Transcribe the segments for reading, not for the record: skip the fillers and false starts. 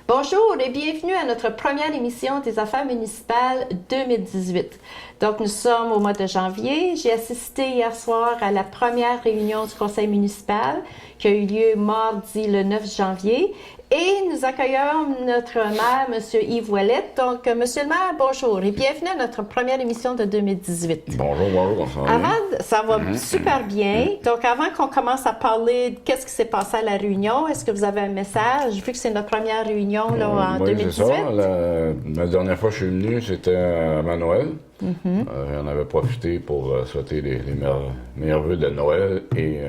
Bonjour et bienvenue à notre première émission des Affaires municipales 2018. Donc, nous sommes au mois de janvier. J'ai assisté hier soir à la première réunion du conseil municipal qui a eu lieu mardi le 9 janvier. Et nous accueillons notre maire, M. Yves Ouellette. Donc, M. le maire, bonjour et bienvenue à notre première émission de 2018. Bonjour, Ça va super bien. Donc, avant qu'on commence à parler de qu'est-ce qui s'est passé à la réunion, est-ce que vous avez un message, vu que c'est notre première réunion là, en 2018? C'est ça. La dernière fois que je suis venu, c'était avant Noël. J'en avais profité pour souhaiter les meilleurs vœux de Noël et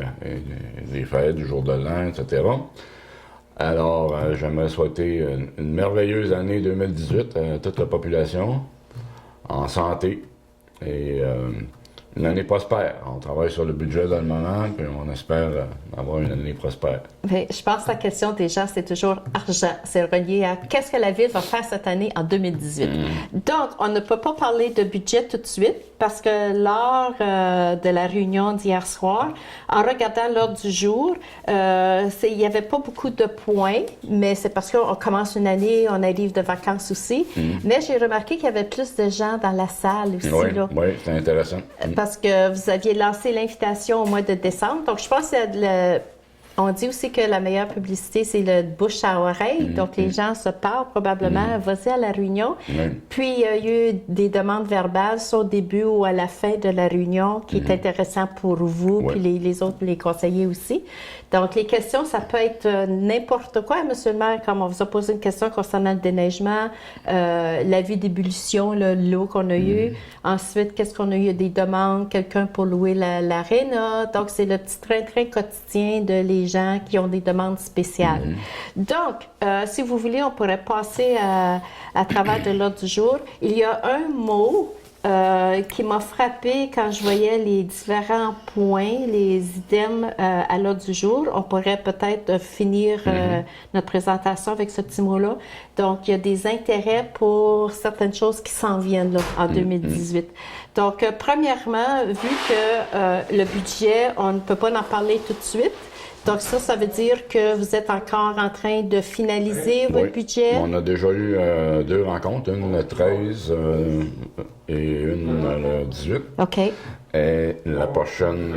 des fêtes, du jour de l'an, etc. Alors, j'aimerais souhaiter une merveilleuse année 2018 à toute la population, en santé et une année prospère. On travaille sur le budget dans le moment, puis on espère avoir une année prospère. Mais je pense que la question des gens, c'est toujours argent. C'est relié à qu'est-ce que la Ville va faire cette année en 2018. Donc, on ne peut pas parler de budget tout de suite parce que lors de la réunion d'hier soir, en regardant l'ordre du jour, il n'y avait pas beaucoup de points, mais c'est parce qu'on commence une année, on arrive de vacances aussi. Mais j'ai remarqué qu'il y avait plus de gens dans la salle aussi. Oui, c'est intéressant. Parce que vous aviez lancé l'invitation au mois de décembre. Donc, je pense que on dit aussi que la meilleure publicité, c'est le bouche à oreille. Donc, les gens se parlent probablement. Vas-y à la réunion. Puis, il y a eu des demandes verbales, soit au début ou à la fin de la réunion, qui est intéressant pour vous, puis les autres, les conseillers aussi. Donc, les questions, ça peut être n'importe quoi, monsieur le maire, comme on vous a posé une question concernant le déneigement, l'avis d'ébullition, l'eau qu'on a eu. Ensuite, qu'est-ce qu'on a eu? Des demandes, quelqu'un pour louer l'aréna. Donc, c'est le petit train-train quotidien de les gens qui ont des demandes spéciales. Donc, si vous voulez, on pourrait passer à travers de l'ordre du jour. Il y a un mot qui m'a frappé quand je voyais les différents points, les items à l'ordre du jour. On pourrait peut-être finir notre présentation avec ce petit mot-là. Donc, il y a des intérêts pour certaines choses qui s'en viennent là, en 2018. Donc, premièrement, vu que le budget, on ne peut pas en parler tout de suite. Donc ça veut dire que vous êtes encore en train de finaliser votre budget? On a déjà eu 2 rencontres, une le 13 et une le 18. OK. Et la prochaine,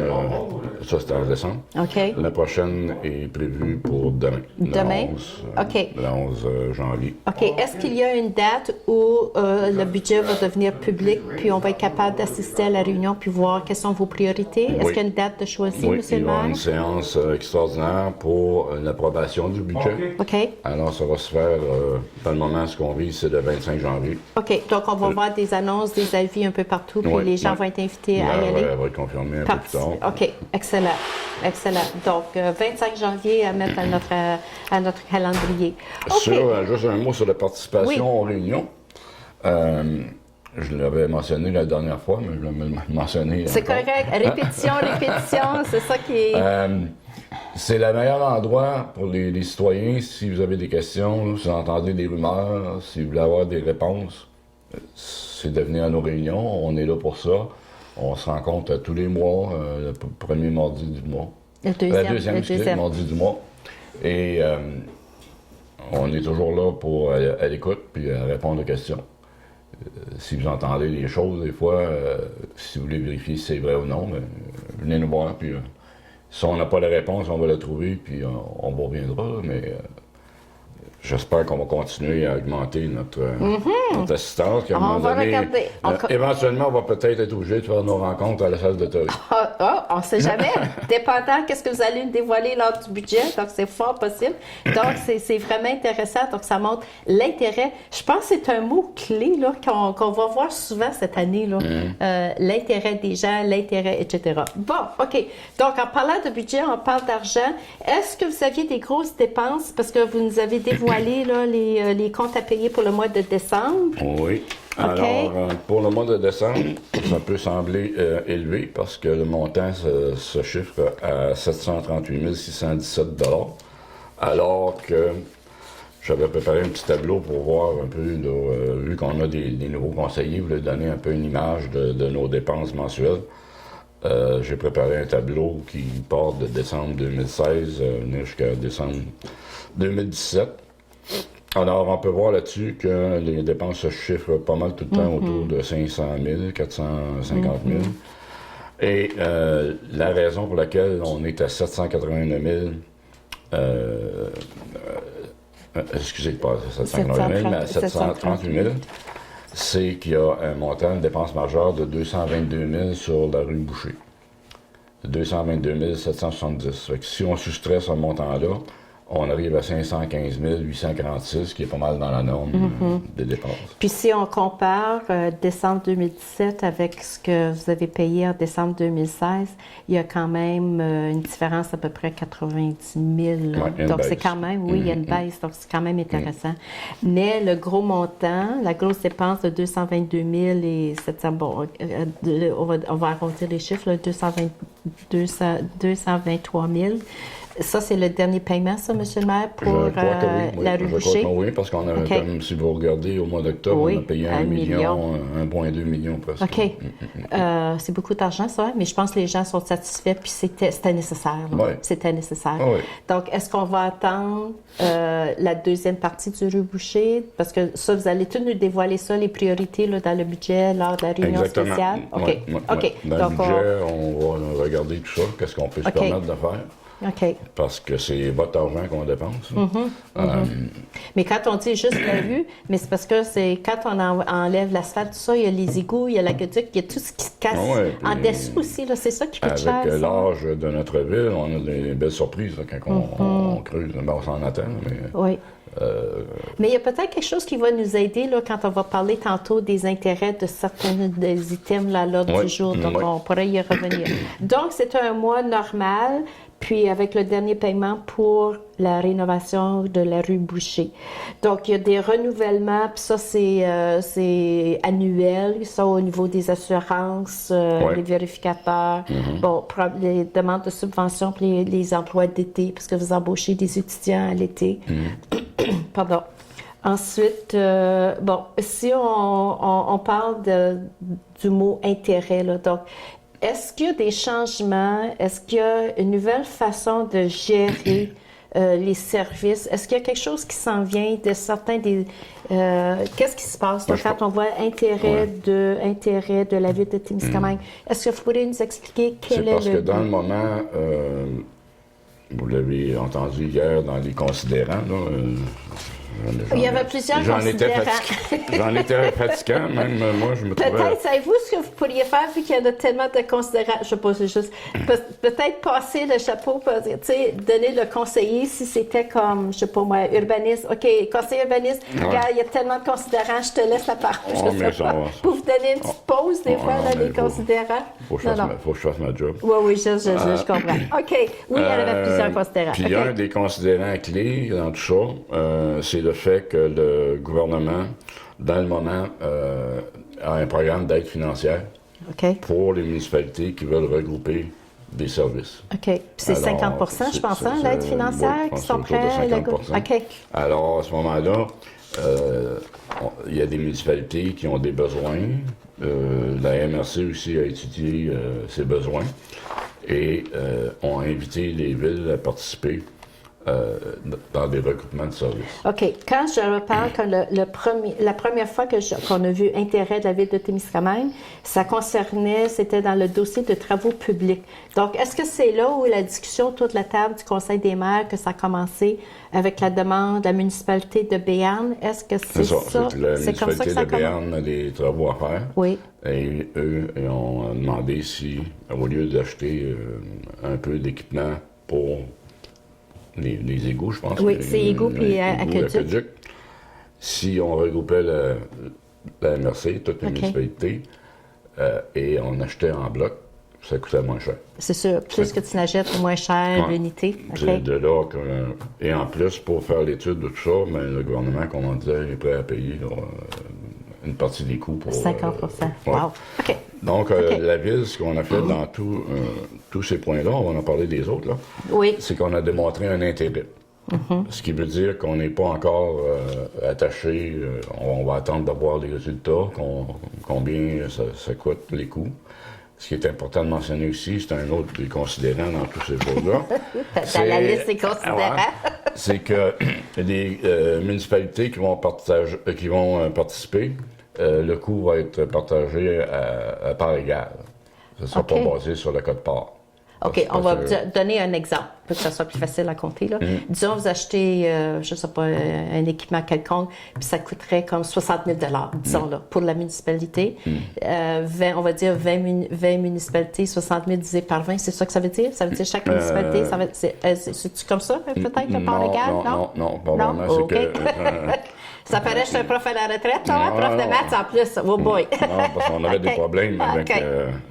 ça c'était en décembre. OK. La prochaine est prévue pour demain. Demain? Le 11 janvier. OK. Est-ce qu'il y a une date où le budget va devenir public, puis on va être capable d'assister à la réunion, puis voir quelles sont vos priorités? Est-ce qu'il y a une date de choisir, M. le maire? Il y aura une séance extraordinaire pour l'approbation du budget. OK. Alors, ça va se faire, dans le moment, ce qu'on vise, c'est le 25 janvier. OK. Donc, on va voir des annonces, des avis un peu partout, puis les gens vont être invités à y aller. Elle va être confirmée un peu plus tard. OK. Excellent. Excellent. Donc, 25 janvier à mettre à notre calendrier. Okay. Juste un mot sur la participation aux réunions. Je l'avais mentionné la dernière fois, mais je vais le mentionner C'est encore. correct. Répétition, c'est ça qui est... c'est le meilleur endroit pour les citoyens, si vous avez des questions, si vous entendez des rumeurs, si vous voulez avoir des réponses, c'est de venir à nos réunions. On est là pour ça. On se rencontre tous les mois, le premier mardi du mois. Le deuxième. Mardi du mois. Et on est toujours là pour à l'écoute puis à répondre aux questions. Si vous entendez des choses, des fois, si vous voulez vérifier si c'est vrai ou non, venez nous voir. Puis, si on n'a pas la réponse, on va la trouver, puis on vous reviendra. Mais j'espère qu'on va continuer à augmenter notre assistance. On va regarder. Éventuellement, on va peut-être être obligé de faire nos rencontres à la salle de théâtre. On ne sait jamais. Dépendant qu'est-ce que vous allez nous dévoiler lors du budget. Donc, c'est fort possible. Donc, c'est vraiment intéressant. Donc, ça montre l'intérêt. Je pense que c'est un mot-clé là, qu'on va voir souvent cette année. Là. L'intérêt des gens, l'intérêt, etc. Bon, OK. Donc, en parlant de budget, on parle d'argent. Est-ce que vous aviez des grosses dépenses? Parce que vous nous avez dévoilé là, les comptes à payer pour le mois de décembre. Oui. Alors, pour le mois de décembre, ça peut sembler élevé parce que le montant se chiffre à 738 617 $, alors que j'avais préparé un petit tableau pour voir un peu, là, vu qu'on a des nouveaux conseillers, vous leur donner un peu une image de nos dépenses mensuelles. J'ai préparé un tableau qui part de décembre 2016 jusqu'à décembre 2017. Alors, on peut voir là-dessus que les dépenses se chiffrent pas mal tout le temps autour de 500 000, 450 000. Et la raison pour laquelle on est à 789 000, excusez, pas 789 000, mais à 738 000, c'est qu'il y a un montant de dépenses majeures de 222 000 sur la rue Boucher. 222 770. Fait que si on soustrait ce montant-là, on arrive à 515 846, qui est pas mal dans la norme des dépenses. Puis si on compare décembre 2017 avec ce que vous avez payé en décembre 2016, il y a quand même une différence d'à peu près 90 000. Ouais, donc c'est quand même, oui, il y a une baisse, donc c'est quand même intéressant. Mais le gros montant, la grosse dépense de 222 700, bon, on va arrondir les chiffres, là, 223 000. Ça, c'est le dernier paiement, ça, M. le maire, pour la rue Boucher? Oui, parce qu'on a, comme si vous regardez, au mois d'octobre, on a payé 1,2 million presque. OK. C'est beaucoup d'argent, ça, mais je pense que les gens sont satisfaits, puis c'était nécessaire. Oui. C'était nécessaire. Oui. Donc, est-ce qu'on va attendre la deuxième partie du rue Boucher? Parce que ça, vous allez tout nous dévoiler ça, les priorités là, dans le budget lors de la réunion spéciale? OK. OK. Dans donc, le budget, on va regarder tout ça, qu'est-ce qu'on peut se permettre de faire. OK. Parce que c'est votre argent qu'on dépense. Mais quand on dit juste la rue, mais c'est parce que c'est quand on enlève l'asphalte, tout ça, il y a les égouts, il y a l'aqueduc, il y a tout ce qui se casse en dessous aussi. Là, c'est ça qui coûte cher. Avec l'âge de notre ville, on a des belles surprises là, quand on creuse. Ben, on s'en attend. Mais, oui. Mais il y a peut-être quelque chose qui va nous aider là, quand on va parler tantôt des intérêts de certains des items là, à l'ordre du jour. Donc, on pourrait y revenir. Donc, c'est un mois normal. Puis avec le dernier paiement pour la rénovation de la rue Boucher. Donc, il y a des renouvellements, puis ça, c'est annuel, ça, au niveau des assurances, les vérificateurs, bon, les demandes de subventions pour les emplois d'été, parce que vous embauchez des étudiants à l'été. Pardon. Ensuite, bon, si on parle du mot intérêt, là, donc, est-ce qu'il y a des changements? Est-ce qu'il y a une nouvelle façon de gérer les services? Est-ce qu'il y a quelque chose qui s'en vient de certains des... qu'est-ce qui se passe là, quand on voit intérêt de la ville de Témiscamingue? Est-ce que vous pourriez nous expliquer quel est le... C'est parce que dans le moment, vous l'avez entendu hier dans les considérants, là, il y avait plusieurs considérants. J'en étais fatiguant, même moi, je me trouvais... Peut-être, savez-vous ce que vous pourriez faire, vu qu'il y en a tellement de considérants? Je sais pas, c'est juste... Peut-être passer le chapeau, tu sais, donner le conseiller, si c'était comme, je sais pas moi, urbaniste. OK, conseiller urbaniste, regarde, il y a tellement de considérants, je te laisse la parole. Je sais pas. Pour vous donner une petite pause, des fois, dans les considérants. Faut que je fasse ma job. Oui, je comprends. OK, oui, il y en avait plusieurs considérants. Puis un des considérants clés dans tout ça, c'est le fait que le gouvernement, dans le moment, a un programme d'aide financière pour les municipalités qui veulent regrouper des services. OK. Puis c'est 50 je pense, l'aide financière qui sont prêts? OK. Alors, à ce moment-là, il y a des municipalités qui ont des besoins. La MRC aussi a étudié ces besoins et ont invité les villes à participer dans des recoupements de services. OK. Quand je reparle que la première fois qu'on a vu intérêt de la ville de Témiscamingue, ça concernait, c'était dans le dossier de travaux publics. Donc, est-ce que c'est là où la discussion autour de la table du Conseil des maires que ça a commencé avec la demande de la municipalité de Béarn? Est-ce que c'est ça? C'est la municipalité de Béarn a des travaux à faire. Oui. Et eux ils ont demandé si, au lieu d'acheter un peu d'équipement pour les égouts, je pense. Oui, c'est égouts puis aqueduc. Si on regroupait la MRC, toutes les municipalités, et on achetait en bloc, ça coûtait moins cher. C'est sûr. Plus que tu n'achètes, moins cher l'unité. C'est de là que... Et en plus, pour faire l'étude de tout ça, ben, le gouvernement, comme on disait, est prêt à payer une partie des coûts pour... 50 Wow. OK. Donc, la Ville, ce qu'on a fait dans tous ces points-là, on va en parler des autres, là, c'est qu'on a démontré un intérêt. Ce qui veut dire qu'on n'est pas encore attaché, on va attendre d'avoir les résultats, combien ça coûte, les coûts. ce qui est important de mentionner aussi, c'est un autre des considérants dans tous ces choses-là. Dans la liste des considérants. C'est que les municipalités qui vont participer, le coût va être partagé à part égale. Ça ne sera pas basé sur le code part. OK, on va donner un exemple pour que ça soit plus facile à compter. Là. Disons, vous achetez, je ne sais pas, un équipement quelconque, puis ça coûterait comme 60 000 disons, là, pour la municipalité. 20, on va dire 20 municipalités, 60 000 divisé par 20, c'est ça que ça veut dire? Ça veut dire chaque municipalité, c'est-tu comme ça, peut-être, le part légal? Non, pas vraiment. C'est que... Ça paraît que je suis un prof à la retraite, toi, prof de maths en plus. Oh boy! Non, parce qu'on avait des problèmes avec,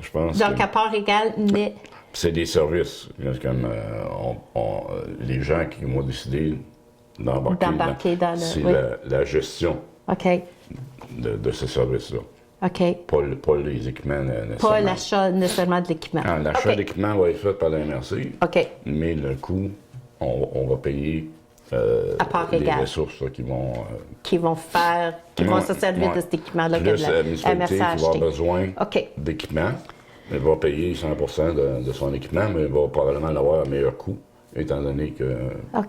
je pense... Donc, à part égale, mais... C'est des services. Comme les gens qui vont décider d'embarquer dans c'est la gestion de ce service-là. OK. Pas les équipements nécessairement. Pas l'achat nécessairement de l'équipement. L'achat d'équipement va être fait par la MRC. OK. Mais le coût, on va payer à part les égale. ressources là, qui vont se servir de cet équipement-là. Plus la municipalité qui va avoir besoin d'équipement. Elle va payer 100% de son équipement, mais elle va probablement l'avoir à meilleur coût, étant donné que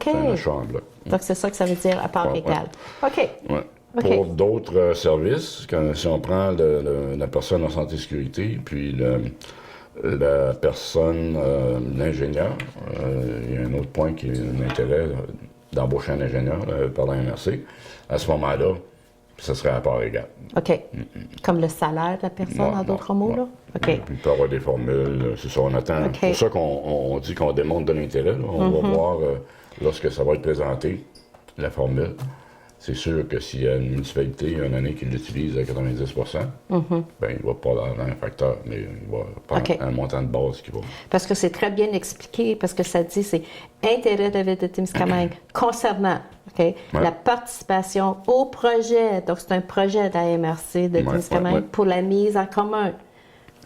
c'est un achat en bloc. Donc, c'est ça que ça veut dire, à part égale. OK. Ouais. Pour d'autres services, si on prend la personne en santé et sécurité, puis la personne, l'ingénieur, il y a un autre point qui est un intérêt d'embaucher un ingénieur par la MRC. À ce moment-là, ça serait à part égale. OK. Comme le salaire de la personne, en d'autres mots, là? OK. Puis il peut y avoir des formules, c'est ça, on attend. C'est pour ça qu'on dit qu'on démontre de l'intérêt. On va voir, lorsque ça va être présenté, la formule. C'est sûr que s'il y a une municipalité, une année qui l'utilise à 90 ben, il va pas dans un facteur, mais il va prendre un montant de base qui va... Parce que c'est très bien expliqué, parce que ça dit, c'est intérêt de la ville de Témiscamingue concernant la participation au projet. Donc, c'est un projet de la MRC de Témiscamingue pour la mise en commun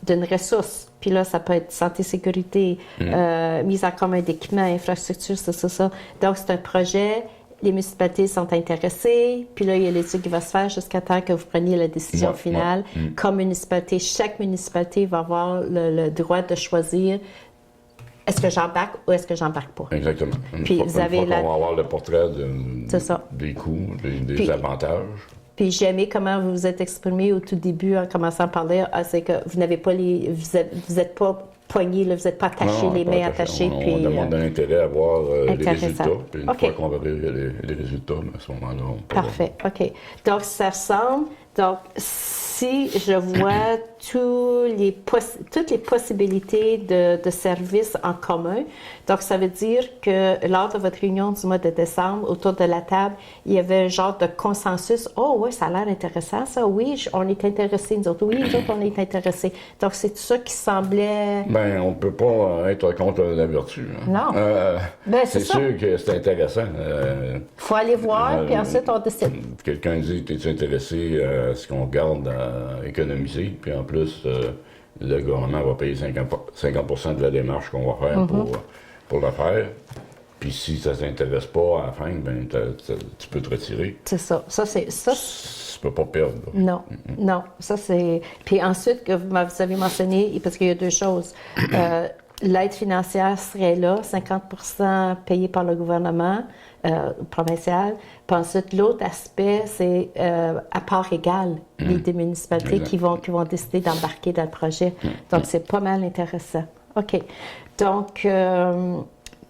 d'une ressource. Puis là, ça peut être santé, sécurité, mise en commun d'équipements, infrastructures, ça. Donc, c'est un projet... Les municipalités sont intéressées, puis là, il y a l'étude qui va se faire jusqu'à temps que vous preniez la décision finale. Comme municipalité, chaque municipalité va avoir le droit de choisir est-ce que j'embarque ou est-ce que j'embarque pas. Exactement. Puis vous avez on va avoir le portrait des coûts, des avantages. Puis j'ai aimé comment vous vous êtes exprimé au tout début en commençant à parler, c'est que vous n'avez pas vous êtes pas poigné, vous n'êtes pas attaché, les mains attachées. On demande de l'intérêt à voir les résultats. Puis une fois qu'on va voir les résultats, à ce moment-là, on peut... Parfait, OK. Donc, ça ressemble... Donc, si je vois toutes les possibilités de services en commun, donc ça veut dire que lors de votre réunion du mois de décembre, autour de la table, il y avait un genre de consensus. Oh oui, ça a l'air intéressant, ça. Oui, on est intéressés, nous autres. Oui, nous autres, on est intéressés. Donc, c'est ça qui semblait... Bien, on ne peut pas être contre la vertu. Non. C'est sûr que c'est intéressant. Il faut aller voir, puis ensuite, on décide. Quelqu'un dit, es-tu intéressé à ce qu'on garde à économiser? Puis en plus, le gouvernement va payer 50% de la démarche qu'on va faire pour le faire. Puis si ça ne s'intéresse pas à la fin, ben, tu peux te retirer. C'est ça. Tu peux pas perdre. Non, non. Ça, c'est... Puis ensuite, que vous avez mentionné, parce qu'il y a deux choses. L'aide financière serait là, 50% payé par le gouvernement provincial. Puis ensuite, l'autre aspect, c'est à part égale, les municipalités qui vont décider d'embarquer dans le projet. Donc, c'est pas mal intéressant. OK. Donc,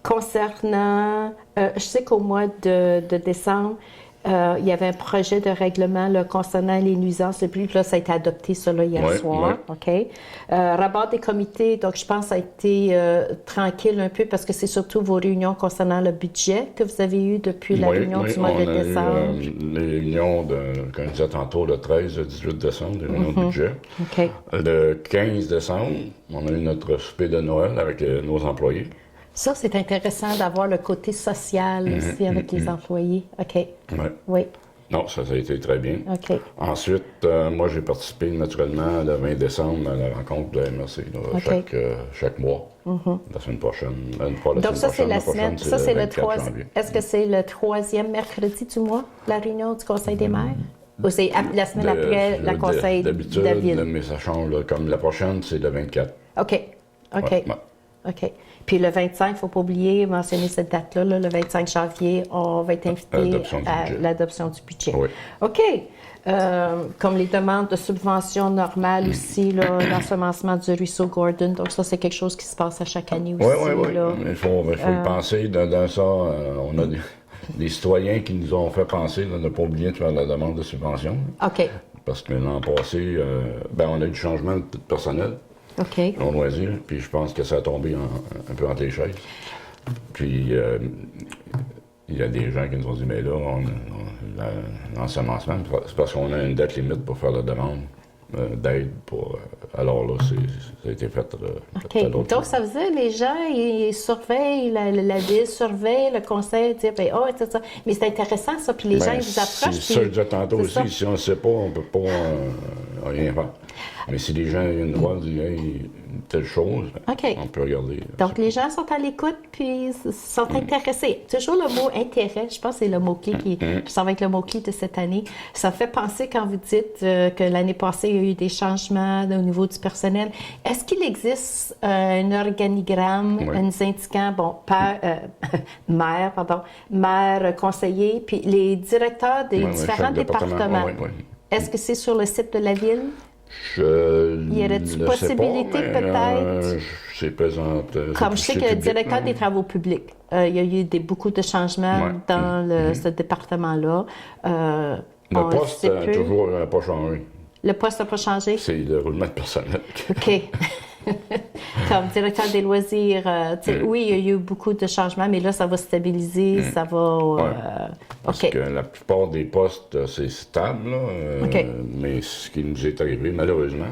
concernant... je sais qu'au mois de décembre, il y avait un projet de règlement là, concernant les nuisances. Et puis là, ça a été adopté, ça, là, hier soir. OK. Rapport des comités, donc je pense que ça a été tranquille un peu parce que c'est surtout vos réunions concernant le budget que vous avez eues depuis la réunion du mois de décembre. Les réunions, comme je disais tantôt, le 13 et 18 décembre, les réunions de budget. OK. Le 15 décembre, on a eu notre souper de Noël avec nos employés. Ça, c'est intéressant d'avoir le côté social aussi avec les employés. OK. Oui. Non, ça a été très bien. OK. Ensuite, moi, j'ai participé naturellement le 20 décembre à la rencontre de la MRC, chaque mois, la semaine prochaine. Donc, ça, c'est la semaine. Ça, c'est le 3. Est-ce que c'est le 3e mercredi du mois, la réunion du Conseil des maires? Ou c'est la semaine après le conseil de d'habitude, la ville? mais ça change. Là, comme la prochaine, c'est le 24. OK. Ouais. OK. Puis le 25, il ne faut pas oublier, mentionner cette date-là, là, le 25 janvier, on va être invité à l'adoption du budget. Oui. OK. Comme les demandes de subventions normales aussi, l'ensemencement du ruisseau Gordon. Donc, ça, c'est quelque chose qui se passe à chaque année aussi. Oui. Il faut y penser. Dans ça, on a des citoyens qui nous ont fait penser de ne pas oublier de faire la demande de subvention. OK. Parce que l'an passé, on a eu du changement de personnel. OK. En loisir, puis je pense que ça a tombé un peu entre les chaises. Puis, il y a des gens qui nous ont dit, mais là, l'ensemencement, c'est parce qu'on a une date limite pour faire la demande d'aide pour... alors là, ça a été fait. OK. Donc, ça veut dire les gens, ils surveillent, la ville surveille, le conseil dit, ben, oh, etc. Mais c'est intéressant, ça, puis les gens, ils vous approchent. C'est ça que je disais tantôt aussi. Ça. Si on ne sait pas, on ne peut pas rien faire. Mais si les gens viennent voir, disent, hey, telle chose, on peut regarder. Donc, les gens sont à l'écoute, puis sont intéressés. Toujours le mot intérêt, je pense que c'est le mot-clé ça va être le mot-clé de cette année. Ça fait penser quand vous dites que l'année passée, il y a eu des changements au niveau du personnel. Est-ce qu'il existe un organigramme nous indiquant, maire, conseiller, puis les directeurs des différents départements? Est-ce que c'est sur le site de la ville? Il y aurait-il possibilité peut-être? C'est présent. Comme je sais que le directeur des travaux publics, il y a eu beaucoup de changements dans ce département-là. Le poste n'a toujours pas changé. Le poste n'a pas changé? C'est le roulement de personnel. OK. Comme directeur des loisirs, oui, il y a eu beaucoup de changements, mais là, ça va stabiliser, ça va... Parce que la plupart des postes, c'est stable, là, mais ce qui nous est arrivé, malheureusement,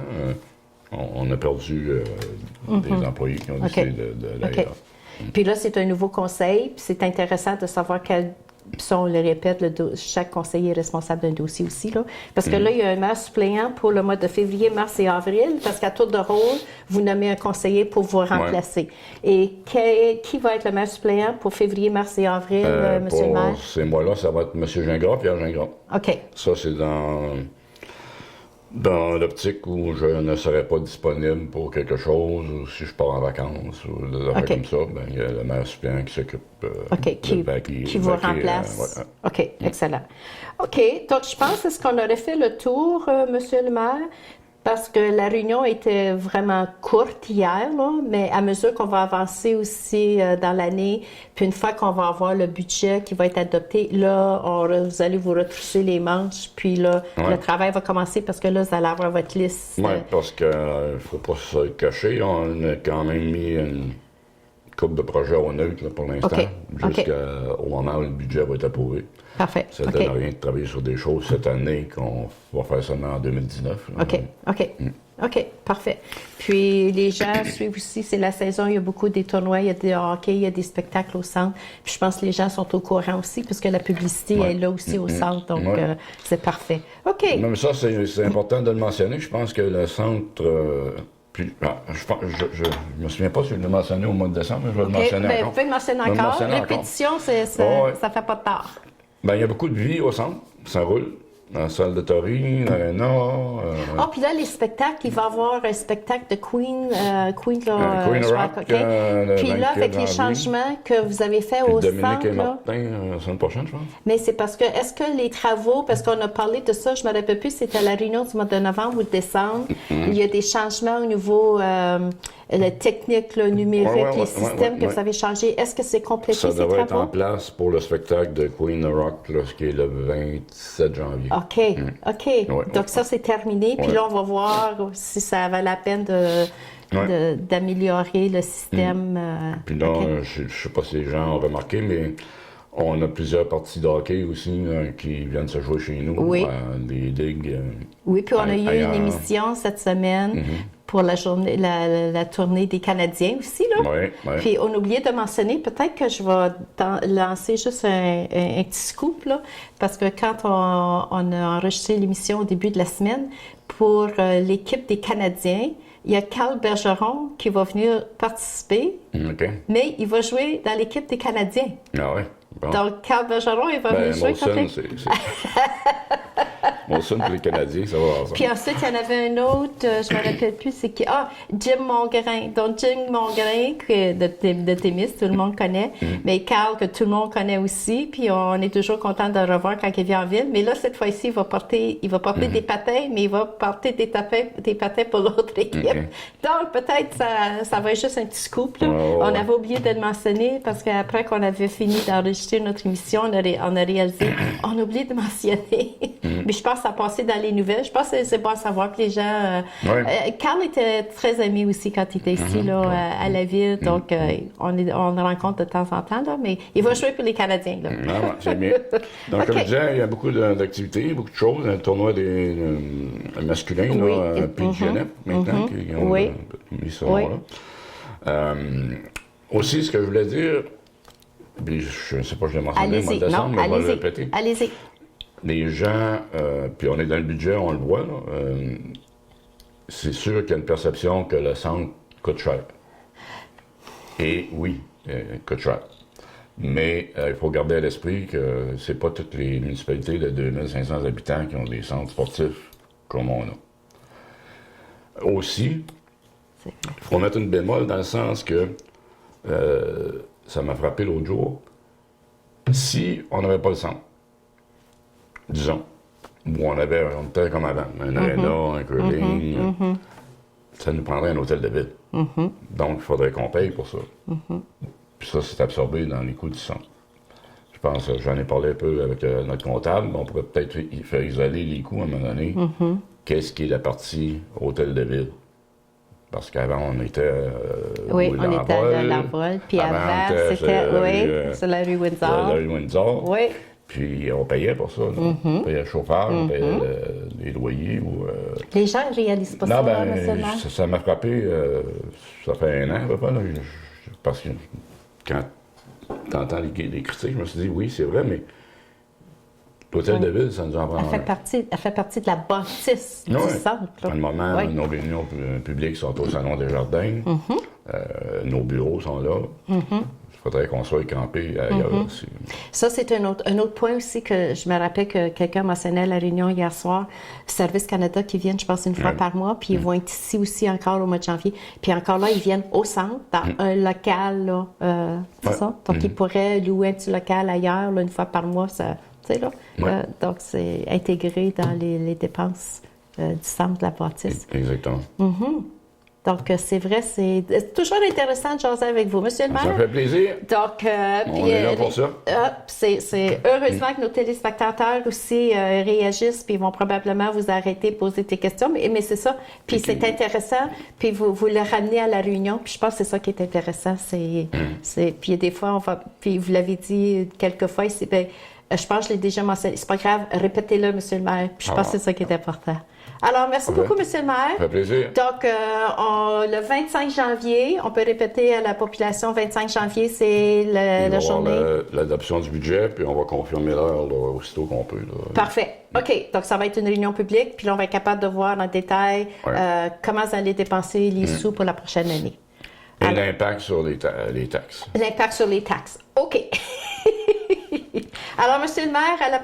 on a perdu des employés qui ont décidé d'aller là. Puis là, c'est un nouveau conseil, puis c'est intéressant de savoir quel... Puis ça, on le répète, chaque conseiller est responsable d'un dossier aussi. Là. Parce que là, il y a un maire suppléant pour le mois de février, mars et avril, parce qu'à tour de rôle, vous nommez un conseiller pour vous remplacer. Et qui va être le maire suppléant pour février, mars et avril, monsieur le maire? Ces mois-là, ça va être M. Gingras, Pierre Gingras. OK. Ça, c'est dans l'optique où je ne serai pas disponible pour quelque chose, ou si je pars en vacances, ou des affaires comme ça, il y a le maire suppléant qui s'occupe qui vous remplace. OK, excellent. OK, donc je pense, est-ce qu'on aurait fait le tour, monsieur le maire? Parce que la réunion était vraiment courte hier, là, mais à mesure qu'on va avancer aussi dans l'année, puis une fois qu'on va avoir le budget qui va être adopté, là, vous allez vous retrousser les manches, puis là, le travail va commencer parce que là, vous allez avoir votre liste. Oui, parce qu'il ne faut pas se cacher. On a quand même mis une couple de projets au neutre là, pour l'instant, jusqu'au moment où le budget va être approuvé. Parfait. Ça ne donne rien de travailler sur des choses cette année qu'on va faire seulement en 2019. Là. OK, parfait. Puis les gens suivent aussi, c'est la saison, il y a beaucoup des tournois, il y a des hockey, il y a des spectacles au centre. Puis je pense que les gens sont au courant aussi, puisque la publicité est là aussi au centre, donc c'est parfait. OK. Même ça, c'est important de le mentionner. Je pense que le centre... je me souviens pas si je l'ai mentionné au mois de décembre, mais je vais le mentionner encore. Vous pouvez le mentionner encore. Répétition, ça fait pas de tort. Il y a beaucoup de vie au centre, ça roule. Dans la salle de Tori, l'Arena. Puis là, les spectacles, il va y avoir un spectacle de Queen Queen Rock. Puis là, avec les changements que vous avez faits au Dominique centre. Et Martin, la semaine prochaine, je pense. Mais c'est parce que, est-ce que les travaux, parce qu'on a parlé de ça, je me rappelle plus, c'était à la réunion du mois de novembre ou de décembre, il y a des changements au niveau la technique, le numérique, les systèmes que vous avez changés. Est-ce que c'est complété, ces travaux? Ça devrait être en place pour le spectacle de Queen Rock, là, ce qui est le 27 janvier. OK. Donc ça, c'est terminé. Puis là, on va voir si ça valait la peine d'améliorer le système. Puis là, je ne sais pas si les gens ont remarqué, mais on a plusieurs parties de hockey aussi qui viennent se jouer chez nous. Des ligues. Oui, puis on a eu une émission cette semaine pour la journée, la tournée des Canadiens aussi, là. Puis on oubliait de mentionner, peut-être que je vais lancer juste un petit scoop, là, parce que quand on a enregistré l'émission au début de la semaine, pour l'équipe des Canadiens, il y a Carl Bergeron qui va venir participer, mais il va jouer dans l'équipe des Canadiens. Ah ouais. Bon. Donc, Carl Bergeron, il va venir jouer Molson, On sonne pour les Canadiens, ça va ensemble. Puis ensuite, il y en avait un autre, je me rappelle plus, c'est qui? Ah, Jim Mongrain. Donc, Jim Mongrain, de Témis, tout le monde connaît. Mais Carl, que tout le monde connaît aussi. Puis on est toujours content de le revoir quand il vient en ville. Mais là, cette fois-ci, il va porter des patins, mais il va porter des patins pour l'autre équipe. Donc, peut-être, ça va être juste un petit scoop, là. On avait oublié de le mentionner parce qu'après qu'on avait fini d'enregistrer notre émission, on a réalisé, on a oublié de mentionner. Mais je pense que ça a passé dans les nouvelles. Je pense que c'est bon à savoir que les gens... Carl était très aimé aussi quand il était ici, là, à la ville. Donc, on le rencontre de temps en temps, là, mais il va jouer pour les Canadiens, là. Non, c'est bien. Donc, comme je disais, il y a beaucoup d'activités, beaucoup de choses. Un tournoi des masculins, là, PGNF, maintenant, qui ont mis ça là. Aussi, ce que je voulais dire, puis je ne sais pas, je l'ai mentionné au mois de décembre, mais on va le répéter. Allez-y. Les gens, puis on est dans le budget, on le voit, là, c'est sûr qu'il y a une perception que le centre coûte cher. Et oui, il coûte cher. Mais il faut garder à l'esprit que c'est pas toutes les municipalités de 2500 habitants qui ont des centres sportifs comme on a. Aussi, il faut mettre une bémol dans le sens que ça m'a frappé l'autre jour. Si on n'avait pas le centre, disons, où on était comme avant, un aréna, un curling, ça nous prendrait un hôtel de ville. Donc, il faudrait qu'on paye pour ça. Puis ça, c'est absorbé dans les coûts du centre. Je pense, j'en ai parlé un peu avec notre comptable, on pourrait peut-être faire isoler les coûts à un moment donné. Qu'est-ce qui est la partie hôtel de ville? Parce qu'avant, on était on était à l'envol. Puis avant, c'était sur la rue Windsor. La rue Windsor. Oui. Puis on payait pour ça. On payait le chauffeur, on payait les loyers. Les gens ne réalisent pas ça, monsieur le maire. Ça m'a frappé, ça fait 1 an à peu près, là, parce que quand tu entends les critiques, je me suis dit, oui, c'est vrai, mais l'hôtel de ville, ça nous en prend elle fait partie de la bâtisse du centre. Pour le moment, nos réunions publiques sont au Salon des Jardins. Nos bureaux sont là. Il faudrait qu'on soit campé ailleurs aussi. Ça, c'est un autre point aussi que je me rappelle que quelqu'un mentionnait à la réunion hier soir. Service Canada qui viennent, je pense, une fois par mois, puis ils vont être ici aussi encore au mois de janvier. Puis encore là, ils viennent au centre, dans un local, là, c'est ça? Donc, ils pourraient louer un petit local ailleurs, là, une fois par mois, ça, tu sais, là. Donc, c'est intégré dans les dépenses du centre de la bâtisse. Exactement. Donc, c'est vrai, c'est toujours intéressant de jaser avec vous, monsieur le maire. Ça fait plaisir. Donc, on est là pour ça. C'est heureusement que nos téléspectateurs aussi réagissent, puis ils vont probablement vous arrêter, poser des questions, mais c'est ça. Puis c'est intéressant, puis vous le ramenez à la réunion, puis je pense que c'est ça qui est intéressant. Puis des fois, puis vous l'avez dit quelques fois, je pense que je l'ai déjà mentionné. C'est pas grave, répétez-le, monsieur le maire. Puis je pense que c'est ça qui est important. Alors, merci beaucoup, monsieur le maire. Ça fait plaisir. Donc, le 25 janvier, on peut répéter à la population, 25 janvier, c'est la journée. L'adoption du budget, puis on va confirmer l'heure aussitôt qu'on peut. Là. Parfait. OK. Donc, ça va être une réunion publique, puis là, on va être capable de voir en détail comment vous allez dépenser les sous pour la prochaine année. Et l'impact sur les taxes. L'impact sur les taxes. OK. Alors, monsieur le maire, à la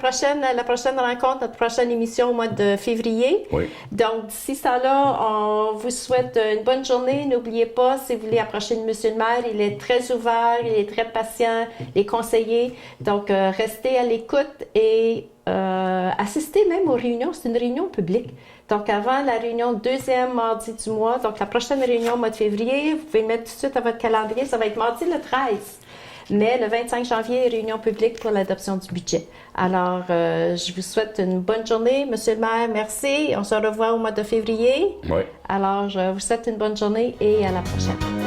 prochaine rencontre, notre prochaine émission au mois de février. Oui. Donc, d'ici ça là, on vous souhaite une bonne journée. N'oubliez pas, si vous voulez approcher de monsieur le maire, il est très ouvert, il est très patient, les conseillers. Donc, restez à l'écoute et assistez même aux réunions. C'est une réunion publique. Donc, avant la réunion deuxième mardi du mois, donc la prochaine réunion au mois de février, vous pouvez le mettre tout de suite à votre calendrier. Ça va être mardi le 13. Mais le 25 janvier, réunion publique pour l'adoption du budget. Alors, je vous souhaite une bonne journée, monsieur le maire. Merci. On se revoit au mois de février. Oui. Alors, je vous souhaite une bonne journée et à la prochaine.